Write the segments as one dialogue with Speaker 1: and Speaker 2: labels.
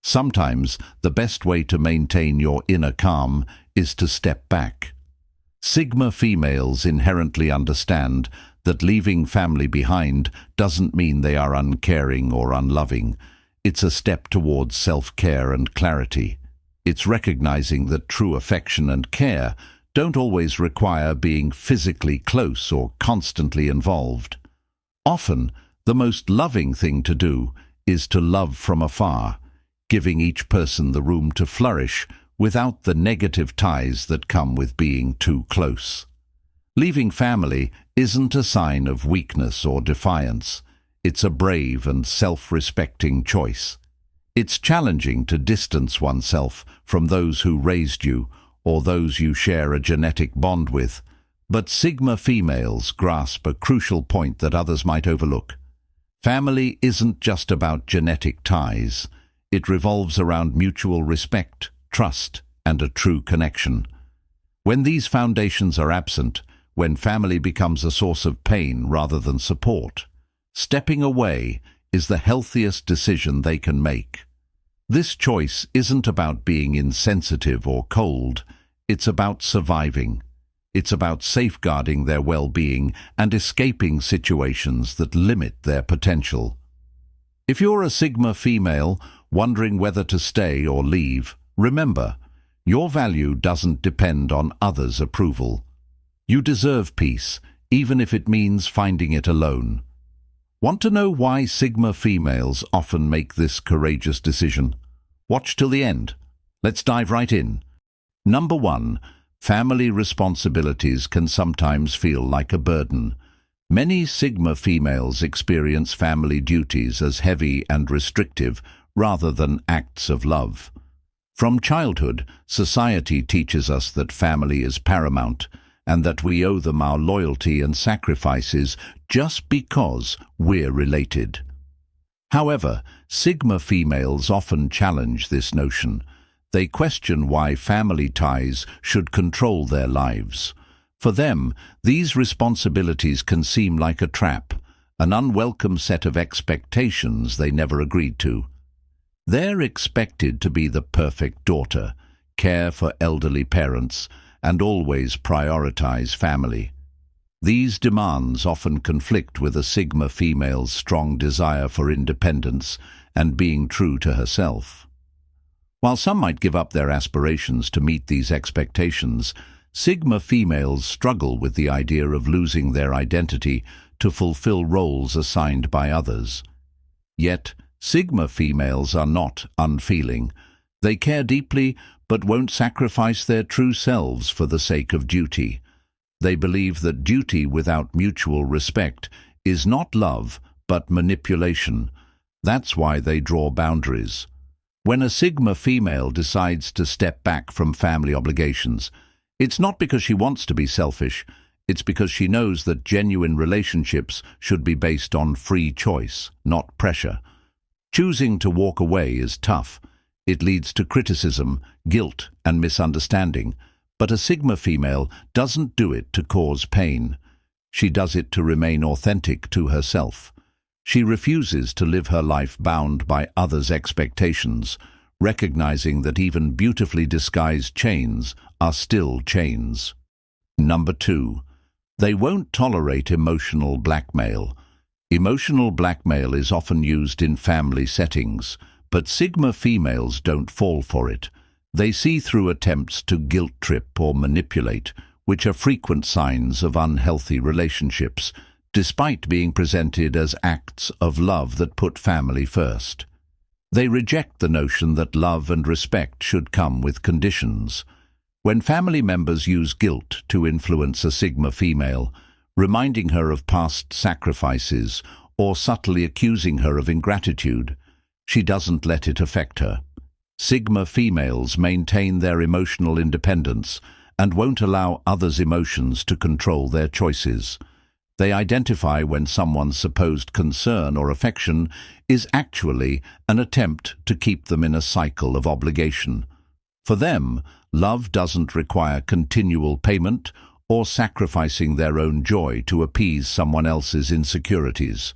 Speaker 1: Sometimes the best way to maintain your inner calm is to step back. Sigma females inherently understand that leaving family behind doesn't mean they are uncaring or unloving. It's a step towards self-care and clarity. It's recognizing that true affection and care don't always require being physically close or constantly involved. Often, the most loving thing to do is to love from afar, giving each person the room to flourish without the negative ties that come with being too close. Leaving family isn't a sign of weakness or defiance. It's a brave and self-respecting choice. It's challenging to distance oneself from those who raised you or those you share a genetic bond with, but Sigma females grasp a crucial point that others might overlook. Family isn't just about genetic ties. It revolves around mutual respect, trust, and a true connection. When these foundations are absent, when family becomes a source of pain rather than support, stepping away is the healthiest decision they can make. This choice isn't about being insensitive or cold. It's about surviving. It's about safeguarding their well-being and escaping situations that limit their potential. If you're a Sigma female wondering whether to stay or leave, remember, your value doesn't depend on others' approval. You deserve peace, even if it means finding it alone. Want to know why Sigma females often make this courageous decision? Watch till the end. Let's dive right in. Number 1. Family responsibilities can sometimes feel like a burden. Many Sigma females experience family duties as heavy and restrictive rather than acts of love. From childhood, society teaches us that family is paramount and that we owe them our loyalty and sacrifices just because we're related. However, Sigma females often challenge this notion. They question why family ties should control their lives. For them, these responsibilities can seem like a trap, an unwelcome set of expectations they never agreed to. They're expected to be the perfect daughter, care for elderly parents, and always prioritize family. These demands often conflict with a Sigma female's strong desire for independence and being true to herself. While some might give up their aspirations to meet these expectations, Sigma females struggle with the idea of losing their identity to fulfill roles assigned by others. Yet, Sigma females are not unfeeling. They care deeply but won't sacrifice their true selves for the sake of duty. They believe that duty without mutual respect is not love but manipulation. That's why they draw boundaries. When a Sigma female decides to step back from family obligations, it's not because she wants to be selfish, it's because she knows that genuine relationships should be based on free choice, not pressure. Choosing to walk away is tough. It leads to criticism, guilt, and misunderstanding. But a Sigma female doesn't do it to cause pain. She does it to remain authentic to herself. She refuses to live her life bound by others' expectations, recognizing that even beautifully disguised chains are still chains. Number 2. They won't tolerate emotional blackmail. Emotional blackmail is often used in family settings, but Sigma females don't fall for it. They see through attempts to guilt-trip or manipulate, which are frequent signs of unhealthy relationships, despite being presented as acts of love that put family first. They reject the notion that love and respect should come with conditions. When family members use guilt to influence a Sigma female, reminding her of past sacrifices or subtly accusing her of ingratitude, she doesn't let it affect her. Sigma females maintain their emotional independence and won't allow others' emotions to control their choices. They identify when someone's supposed concern or affection is actually an attempt to keep them in a cycle of obligation. For them, love doesn't require continual payment or sacrificing their own joy to appease someone else's insecurities.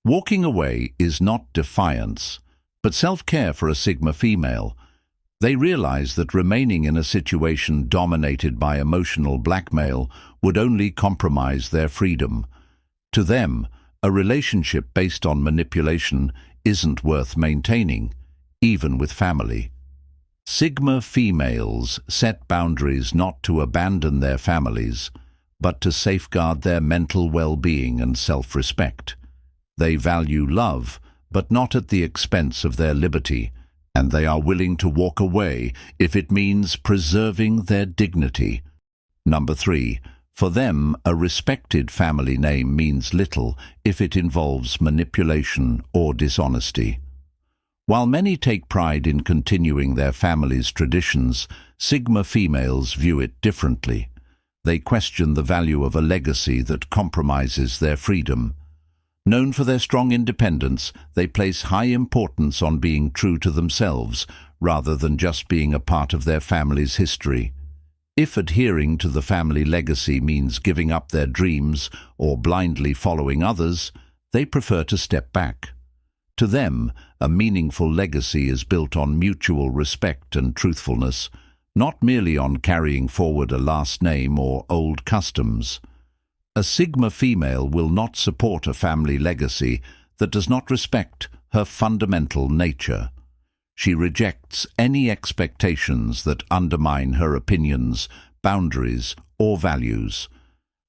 Speaker 1: Walking away is not defiance. But self-care for a Sigma female, they realize that remaining in a situation dominated by emotional blackmail would only compromise their freedom. To them, a relationship based on manipulation isn't worth maintaining, even with family. Sigma females set boundaries not to abandon their families, but to safeguard their mental well-being and self-respect. They value love, but not at the expense of their liberty, and they are willing to walk away if it means preserving their dignity. Number 3. For them, a respected family name means little if it involves manipulation or dishonesty. While many take pride in continuing their family's traditions, Sigma females view it differently. They question the value of a legacy that compromises their freedom. Known for their strong independence, they place high importance on being true to themselves rather than just being a part of their family's history. If adhering to the family legacy means giving up their dreams or blindly following others, they prefer to step back. To them, a meaningful legacy is built on mutual respect and truthfulness, not merely on carrying forward a last name or old customs. A Sigma female will not support a family legacy that does not respect her fundamental nature. She rejects any expectations that undermine her opinions, boundaries, or values.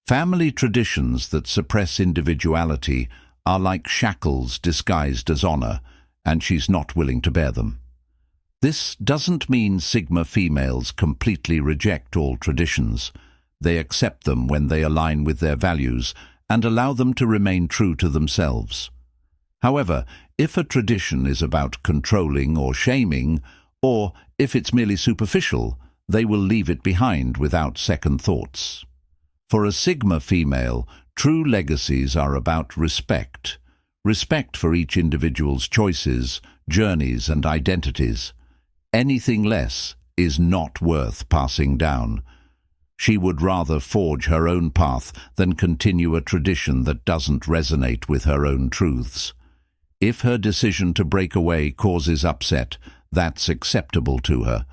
Speaker 1: Family traditions that suppress individuality are like shackles disguised as honor, and she's not willing to bear them. This doesn't mean Sigma females completely reject all traditions. They accept them when they align with their values and allow them to remain true to themselves. However, if a tradition is about controlling or shaming, or if it's merely superficial, they will leave it behind without second thoughts. For a Sigma female, true legacies are about respect. Respect for each individual's choices, journeys, and identities. Anything less is not worth passing down. She would rather forge her own path than continue a tradition that doesn't resonate with her own truths. If her decision to break away causes upset, that's acceptable to her.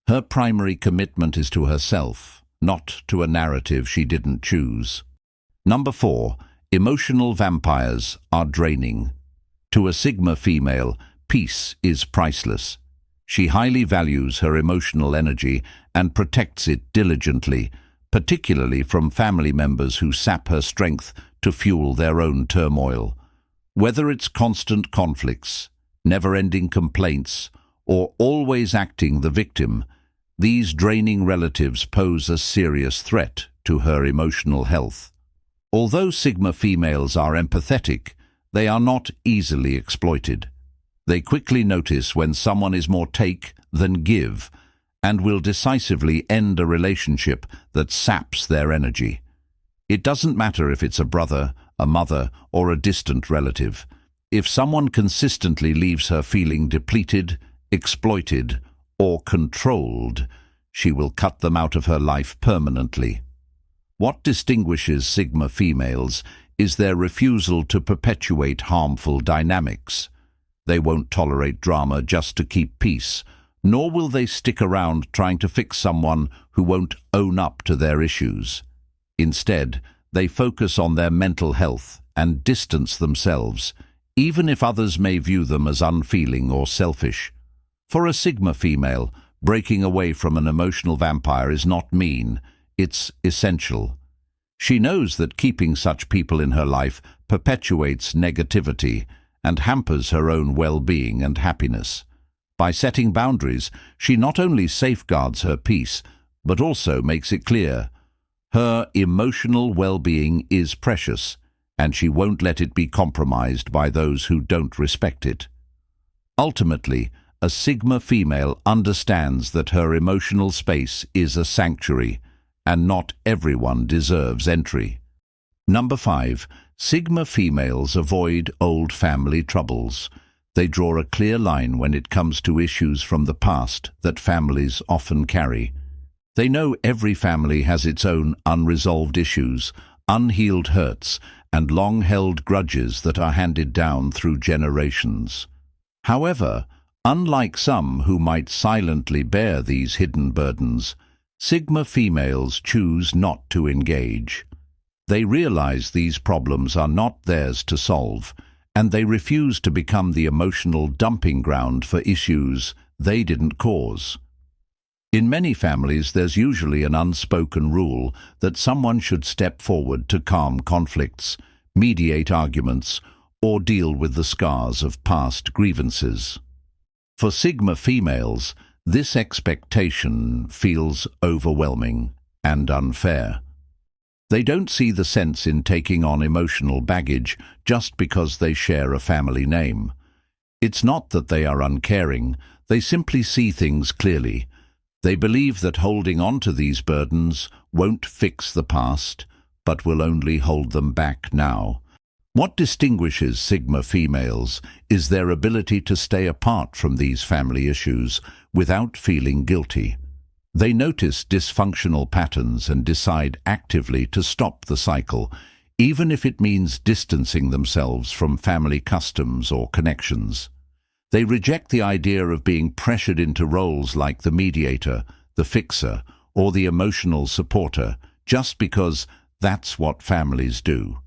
Speaker 1: Her primary commitment is to herself, not to a narrative she didn't choose. Number 4. Emotional vampires are draining. To a Sigma female, peace is priceless. She highly values her emotional energy and protects it diligently, particularly from family members who sap her strength to fuel their own turmoil. Whether it's constant conflicts, never-ending complaints, or always acting the victim, these draining relatives pose a serious threat to her emotional health. Although Sigma females are empathetic, they are not easily exploited. They quickly notice when someone is more take than give, and will decisively end a relationship that saps their energy. It doesn't matter if it's a brother, a mother, or a distant relative. If someone consistently leaves her feeling depleted, exploited, or controlled, she will cut them out of her life permanently. What distinguishes Sigma females is their refusal to perpetuate harmful dynamics. They won't tolerate drama just to keep peace, nor will they stick around trying to fix someone who won't own up to their issues. Instead, they focus on their mental health and distance themselves, even if others may view them as unfeeling or selfish. For a Sigma female, breaking away from an emotional vampire is not mean, it's essential. She knows that keeping such people in her life perpetuates negativity and hampers her own well-being and happiness. By setting boundaries, she not only safeguards her peace, but also makes it clear her emotional well-being is precious, and she won't let it be compromised by those who don't respect it. Ultimately, a Sigma female understands that her emotional space is a sanctuary, and not everyone deserves entry. Number 5. Sigma females avoid old family troubles. They draw a clear line when it comes to issues from the past that families often carry. They know every family has its own unresolved issues, unhealed hurts, and long-held grudges that are handed down through generations. However, unlike some who might silently bear these hidden burdens, Sigma females choose not to engage. They realize these problems are not theirs to solve, and they refuse to become the emotional dumping ground for issues they didn't cause. In many families, there's usually an unspoken rule that someone should step forward to calm conflicts, mediate arguments, or deal with the scars of past grievances. For Sigma females, this expectation feels overwhelming and unfair. They don't see the sense in taking on emotional baggage just because they share a family name. It's not that they are uncaring, they simply see things clearly. They believe that holding on to these burdens won't fix the past, but will only hold them back now. What distinguishes Sigma females is their ability to stay apart from these family issues without feeling guilty. They notice dysfunctional patterns and decide actively to stop the cycle, even if it means distancing themselves from family customs or connections. They reject the idea of being pressured into roles like the mediator, the fixer, or the emotional supporter just because that's what families do.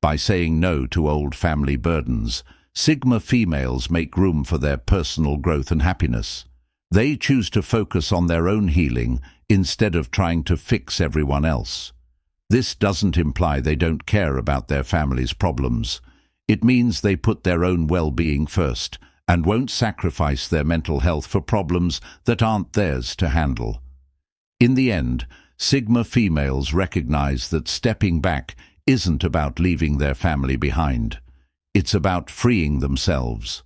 Speaker 1: By saying no to old family burdens, Sigma females make room for their personal growth and happiness. They choose to focus on their own healing instead of trying to fix everyone else. This doesn't imply they don't care about their family's problems. It means they put their own well-being first and won't sacrifice their mental health for problems that aren't theirs to handle. In the end, Sigma females recognize that stepping back isn't about leaving their family behind. It's about freeing themselves.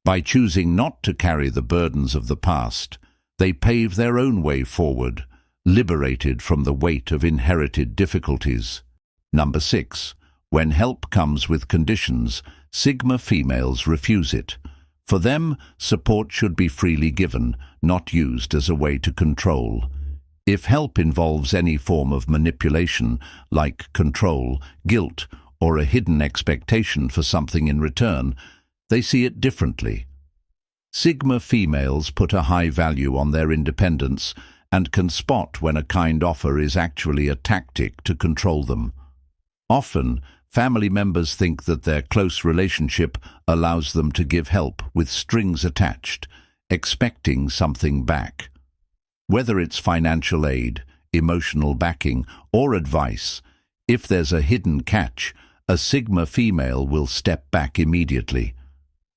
Speaker 1: By choosing not to carry the burdens of the past, they pave their own way forward, liberated from the weight of inherited difficulties. Number 6. When help comes with conditions, Sigma females refuse it. For them, support should be freely given, not used as a way to control. If help involves any form of manipulation, like control, guilt, or a hidden expectation for something in return, they see it differently. Sigma females put a high value on their independence and can spot when a kind offer is actually a tactic to control them. Often, family members think that their close relationship allows them to give help with strings attached, expecting something back. Whether it's financial aid, emotional backing, or advice, if there's a hidden catch, a Sigma female will step back immediately.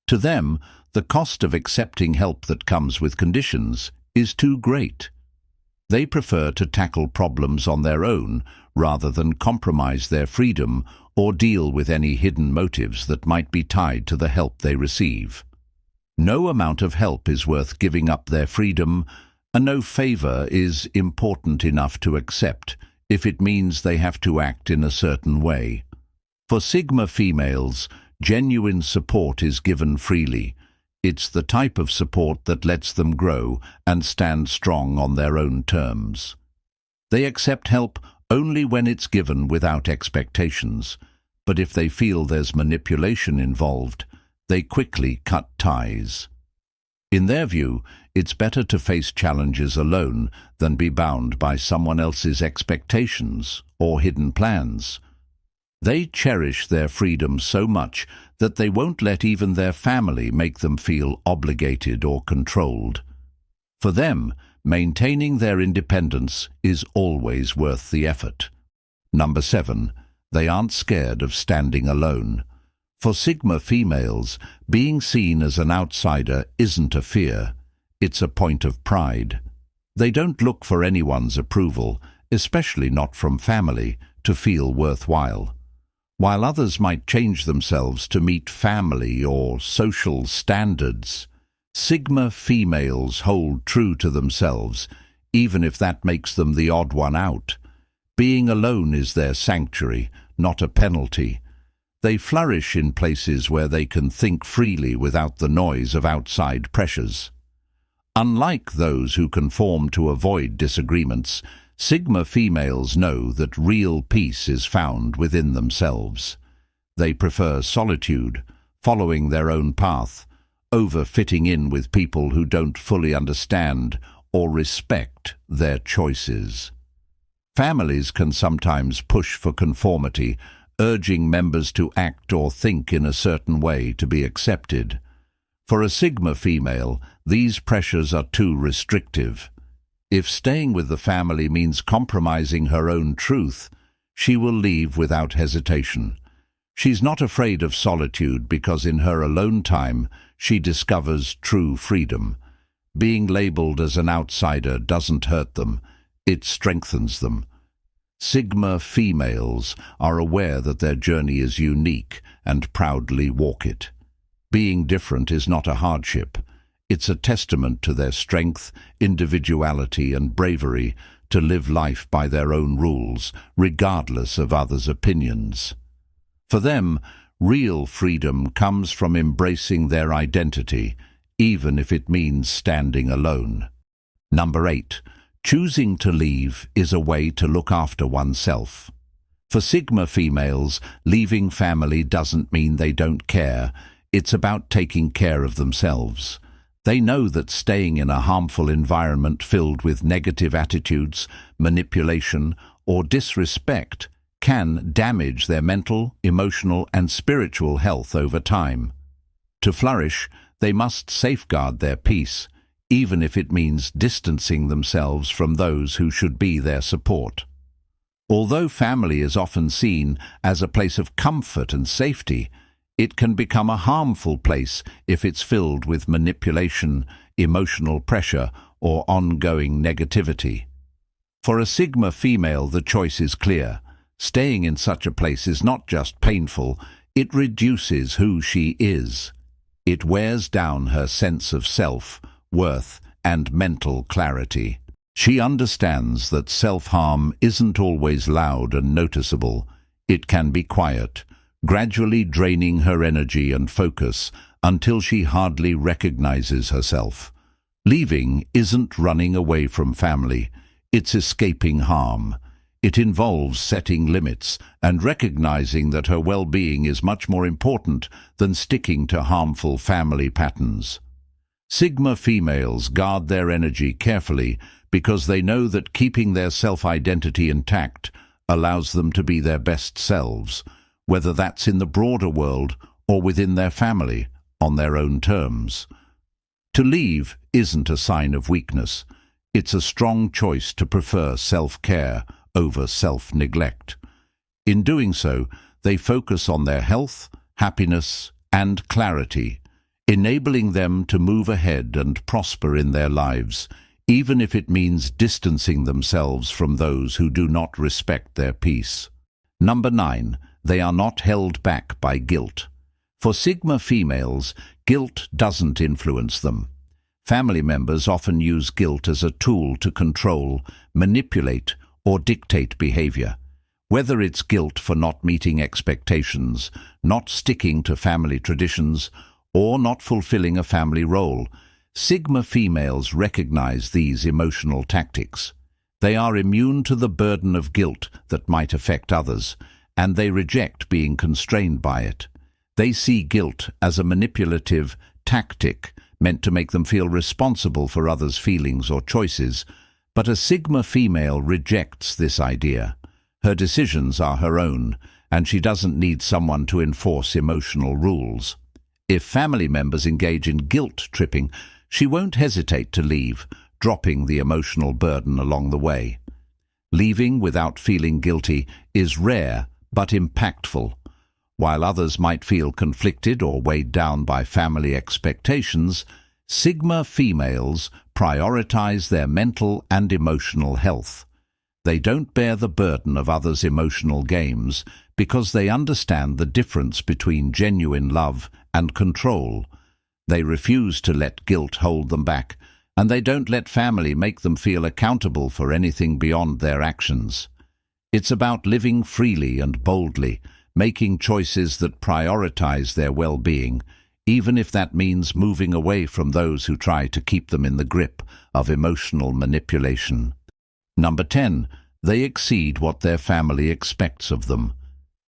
Speaker 1: To them, the cost of accepting help that comes with conditions is too great. They prefer to tackle problems on their own rather than compromise their freedom or deal with any hidden motives that might be tied to the help they receive. No amount of help is worth giving up their freedom, and no favor is important enough to accept if it means they have to act in a certain way. For Sigma females, genuine support is given freely. It's the type of support that lets them grow and stand strong on their own terms. They accept help only when it's given without expectations, but if they feel there's manipulation involved, they quickly cut ties. In their view, it's better to face challenges alone than be bound by someone else's expectations or hidden plans. They cherish their freedom so much that they won't let even their family make them feel obligated or controlled. For them, maintaining their independence is always worth the effort. Number 7. They aren't scared of standing alone. For Sigma females, being seen as an outsider isn't a fear, it's a point of pride. They don't look for anyone's approval, especially not from family, to feel worthwhile. While others might change themselves to meet family or social standards, Sigma females hold true to themselves, even if that makes them the odd one out. Being alone is their sanctuary, not a penalty. They flourish in places where they can think freely without the noise of outside pressures. Unlike those who conform to avoid disagreements, Sigma females know that real peace is found within themselves. They prefer solitude, following their own path, over fitting in with people who don't fully understand or respect their choices. Families can sometimes push for conformity, urging members to act or think in a certain way to be accepted. For a Sigma female, these pressures are too restrictive. If staying with the family means compromising her own truth, she will leave without hesitation. She's not afraid of solitude because in her alone time she discovers true freedom. Being labeled as an outsider doesn't hurt them, it strengthens them. Sigma females are aware that their journey is unique and proudly walk it. Being different is not a hardship. It's a testament to their strength, individuality and bravery to live life by their own rules, regardless of others' opinions. For them, real freedom comes from embracing their identity, even if it means standing alone. Number 8. Choosing to leave is a way to look after oneself. For Sigma females, leaving family doesn't mean they don't care. It's about taking care of themselves. They know that staying in a harmful environment filled with negative attitudes, manipulation, or disrespect can damage their mental, emotional, and spiritual health over time. To flourish, they must safeguard their peace, even if it means distancing themselves from those who should be their support. Although family is often seen as a place of comfort and safety, it can become a harmful place if it's filled with manipulation, emotional pressure, or ongoing negativity. For a Sigma female, the choice is clear. Staying in such a place is not just painful, it reduces who she is. It wears down her sense of self, worth, and mental clarity. She understands that self-harm isn't always loud and noticeable. It can be quiet, gradually draining her energy and focus until she hardly recognizes herself. Leaving isn't running away from family, it's escaping harm. It involves setting limits and recognizing that her well-being is much more important than sticking to harmful family patterns. Sigma females guard their energy carefully because they know that keeping their self-identity intact allows them to be their best selves, whether that's in the broader world or within their family, on their own terms. To leave isn't a sign of weakness. It's a strong choice to prefer self-care over self-neglect. In doing so, they focus on their health, happiness, and clarity, enabling them to move ahead and prosper in their lives, even if it means distancing themselves from those who do not respect their peace. Number 9. They are not held back by guilt. For Sigma females, guilt doesn't influence them. Family members often use guilt as a tool to control, manipulate, or dictate behavior. Whether it's guilt for not meeting expectations, not sticking to family traditions, or not fulfilling a family role, Sigma females recognize these emotional tactics. They are immune to the burden of guilt that might affect others, and they reject being constrained by it. They see guilt as a manipulative tactic meant to make them feel responsible for others' feelings or choices, but a Sigma female rejects this idea. Her decisions are her own, and she doesn't need someone to enforce emotional rules. If family members engage in guilt-tripping, she won't hesitate to leave, dropping the emotional burden along the way. Leaving without feeling guilty is rare but impactful. While others might feel conflicted or weighed down by family expectations, Sigma females prioritize their mental and emotional health. They don't bear the burden of others' emotional games because they understand the difference between genuine love and control. They refuse to let guilt hold them back, and they don't let family make them feel accountable for anything beyond their actions. It's about living freely and boldly, making choices that prioritize their well-being, even if that means moving away from those who try to keep them in the grip of emotional manipulation. Number 10. They exceed what their family expects of them.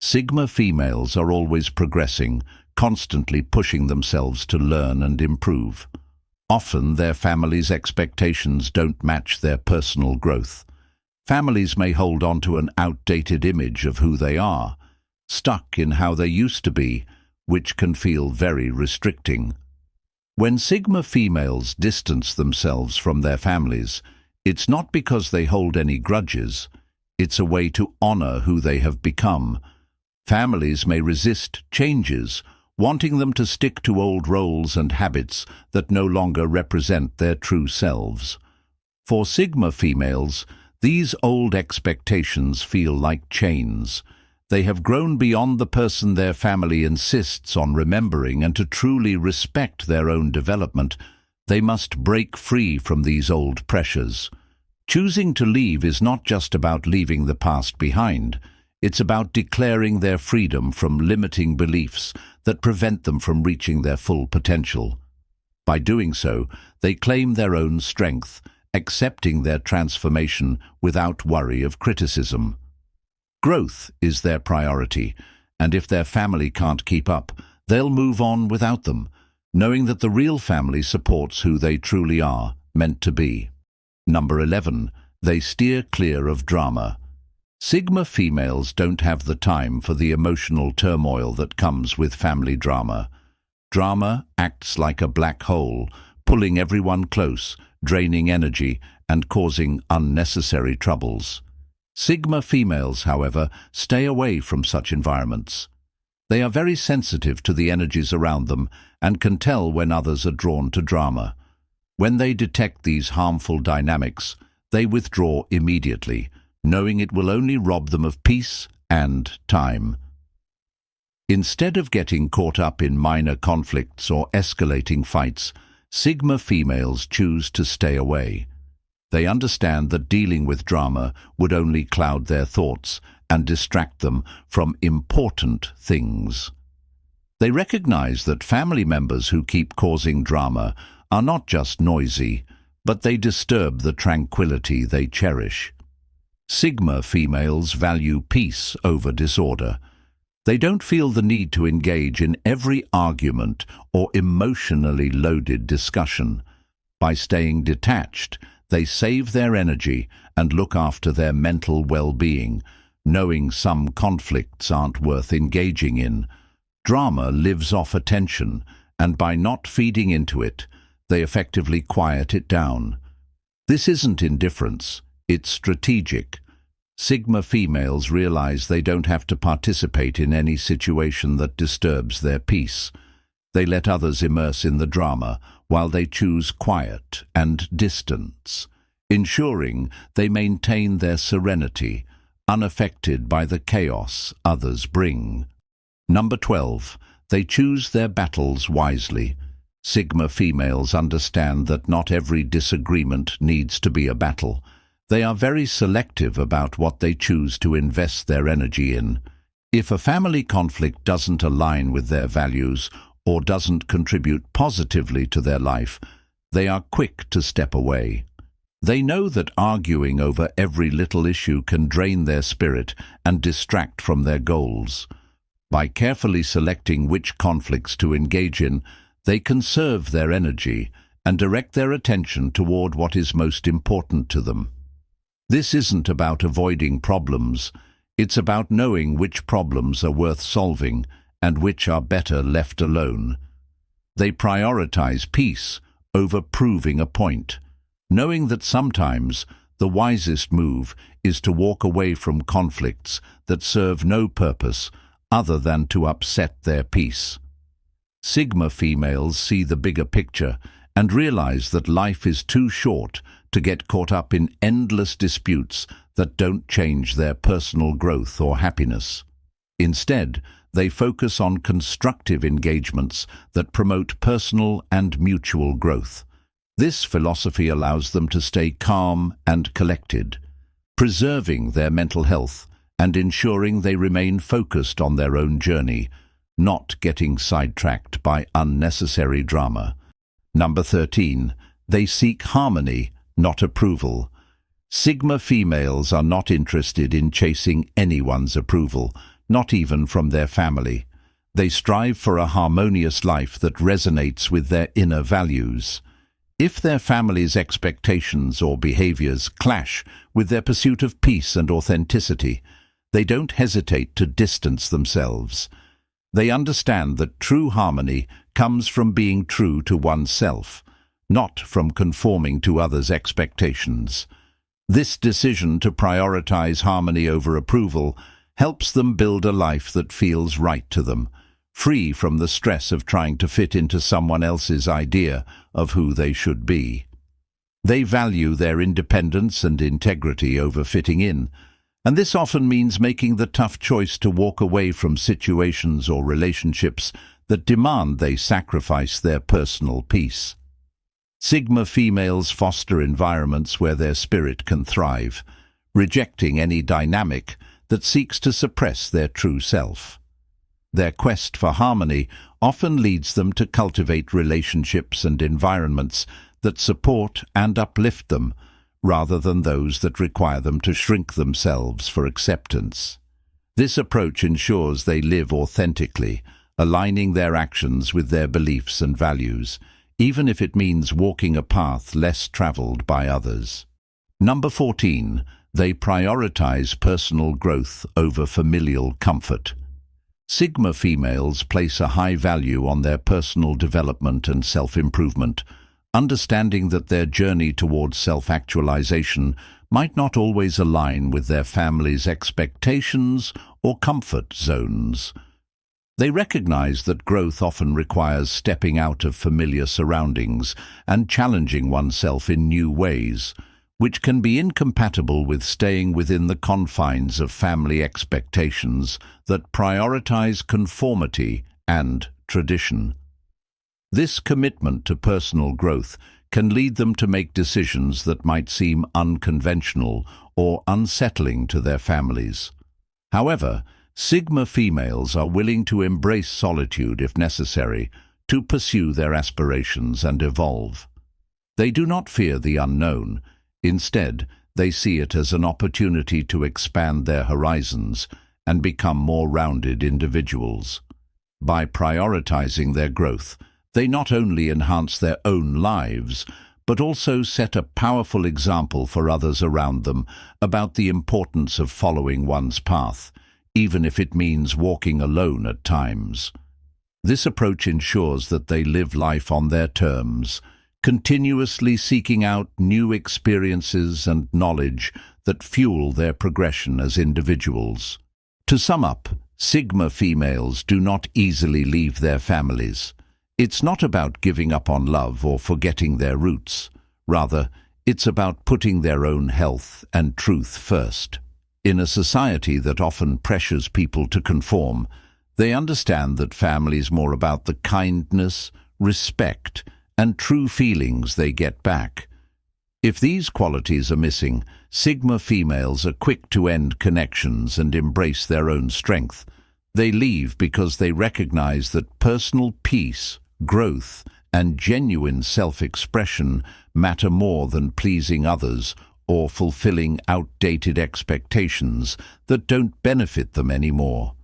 Speaker 1: Sigma females are always progressing, constantly pushing themselves to learn and improve. Often their family's expectations don't match their personal growth. Families may hold on to an outdated image of who they are, stuck in how they used to be, which can feel very restricting. When Sigma females distance themselves from their families, it's not because they hold any grudges. It's a way to honor who they have become. Families may resist changes, wanting them to stick to old roles and habits that no longer represent their true selves. For Sigma females, these old expectations feel like chains. They have grown beyond the person their family insists on remembering, and to truly respect their own development, they must break free from these old pressures. Choosing to leave is not just about leaving the past behind. It's about declaring their freedom from limiting beliefs that prevent them from reaching their full potential. By doing so, they claim their own strength, accepting their transformation without worry of criticism. Growth is their priority, and if their family can't keep up, they'll move on without them, knowing that the real family supports who they truly are, meant to be. Number 11. They steer clear of drama. Sigma females don't have the time for the emotional turmoil that comes with family drama. Drama acts like a black hole, pulling everyone close, draining energy, and causing unnecessary troubles. Sigma females, however, stay away from such environments. They are very sensitive to the energies around them and can tell when others are drawn to drama. When they detect these harmful dynamics, they withdraw immediately, knowing it will only rob them of peace and time. Instead of getting caught up in minor conflicts or escalating fights, Sigma females choose to stay away. They understand that dealing with drama would only cloud their thoughts and distract them from important things. They recognize that family members who keep causing drama are not just noisy, but they disturb the tranquility they cherish. Sigma females value peace over disorder. They don't feel the need to engage in every argument or emotionally loaded discussion. By staying detached, they save their energy and look after their mental well-being, knowing some conflicts aren't worth engaging in. Drama lives off attention, and by not feeding into it, they effectively quiet it down. This isn't indifference, it's strategic. Sigma females realize they don't have to participate in any situation that disturbs their peace. They let others immerse in the drama while they choose quiet and distance, ensuring they maintain their serenity, unaffected by the chaos others bring. Number 12. They choose their battles wisely. Sigma females understand that not every disagreement needs to be a battle. They are very selective about what they choose to invest their energy in. If a family conflict doesn't align with their values or doesn't contribute positively to their life, they are quick to step away. They know that arguing over every little issue can drain their spirit and distract from their goals. By carefully selecting which conflicts to engage in, they conserve their energy and direct their attention toward what is most important to them. This isn't about avoiding problems, it's about knowing which problems are worth solving and which are better left alone. They prioritize peace over proving a point, knowing that sometimes the wisest move is to walk away from conflicts that serve no purpose other than to upset their peace. Sigma females see the bigger picture and realize that life is too short to get caught up in endless disputes that don't change their personal growth or happiness. Instead, they focus on constructive engagements that promote personal and mutual growth. This philosophy allows them to stay calm and collected, preserving their mental health and ensuring they remain focused on their own journey, not getting sidetracked by unnecessary drama. Number 13. They seek harmony, not approval. Sigma females are not interested in chasing anyone's approval, not even from their family. They strive for a harmonious life that resonates with their inner values. If their family's expectations or behaviors clash with their pursuit of peace and authenticity, they don't hesitate to distance themselves. They understand that true harmony comes from being true to oneself, not from conforming to others' expectations. This decision to prioritize harmony over approval helps them build a life that feels right to them, free from the stress of trying to fit into someone else's idea of who they should be. They value their independence and integrity over fitting in, and this often means making the tough choice to walk away from situations or relationships that demand they sacrifice their personal peace. Sigma females foster environments where their spirit can thrive, rejecting any dynamic that seeks to suppress their true self. Their quest for harmony often leads them to cultivate relationships and environments that support and uplift them, rather than those that require them to shrink themselves for acceptance. This approach ensures they live authentically, aligning their actions with their beliefs and values, even if it means walking a path less traveled by others. Number 14. They prioritize personal growth over familial comfort. Sigma females place a high value on their personal development and self-improvement, understanding that their journey towards self-actualization might not always align with their family's expectations or comfort zones. They recognize that growth often requires stepping out of familiar surroundings and challenging oneself in new ways, which can be incompatible with staying within the confines of family expectations that prioritize conformity and tradition. This commitment to personal growth can lead them to make decisions that might seem unconventional or unsettling to their families. However, Sigma females are willing to embrace solitude if necessary to pursue their aspirations and evolve. They do not fear the unknown. Instead, they see it as an opportunity to expand their horizons and become more rounded individuals. By prioritizing their growth, they not only enhance their own lives, but also set a powerful example for others around them about the importance of following one's path, even if it means walking alone at times. This approach ensures that they live life on their terms, continuously seeking out new experiences and knowledge that fuel their progression as individuals. To sum up, Sigma females do not easily leave their families. It's not about giving up on love or forgetting their roots. Rather, it's about putting their own health and truth first. In a society that often pressures people to conform, they understand that family is more about the kindness, respect, and true feelings they get back. If these qualities are missing, Sigma females are quick to end connections and embrace their own strength. They leave because they recognize that personal peace, growth, and genuine self-expression matter more than pleasing others or fulfilling outdated expectations that don't benefit them anymore.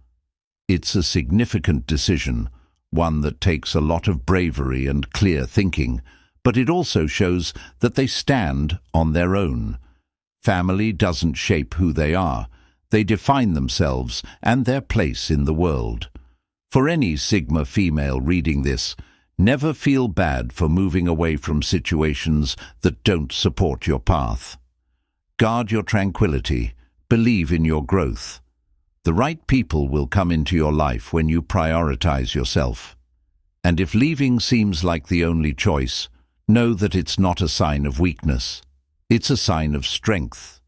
Speaker 1: It's a significant decision, one that takes a lot of bravery and clear thinking, but it also shows that they stand on their own. Family doesn't shape who they are. They define themselves and their place in the world. For any Sigma female reading this, never feel bad for moving away from situations that don't support your path. Guard your tranquility. Believe in your growth. The right people will come into your life when you prioritize yourself. And if leaving seems like the only choice, know that it's not a sign of weakness. It's a sign of strength.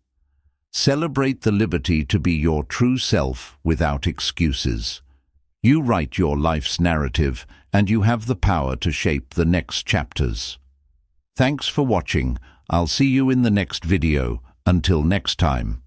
Speaker 1: Celebrate the liberty to be your true self without excuses. You write your life's narrative, and you have the power to shape the next chapters. Thanks for watching. I'll see you in the next video. Until next time.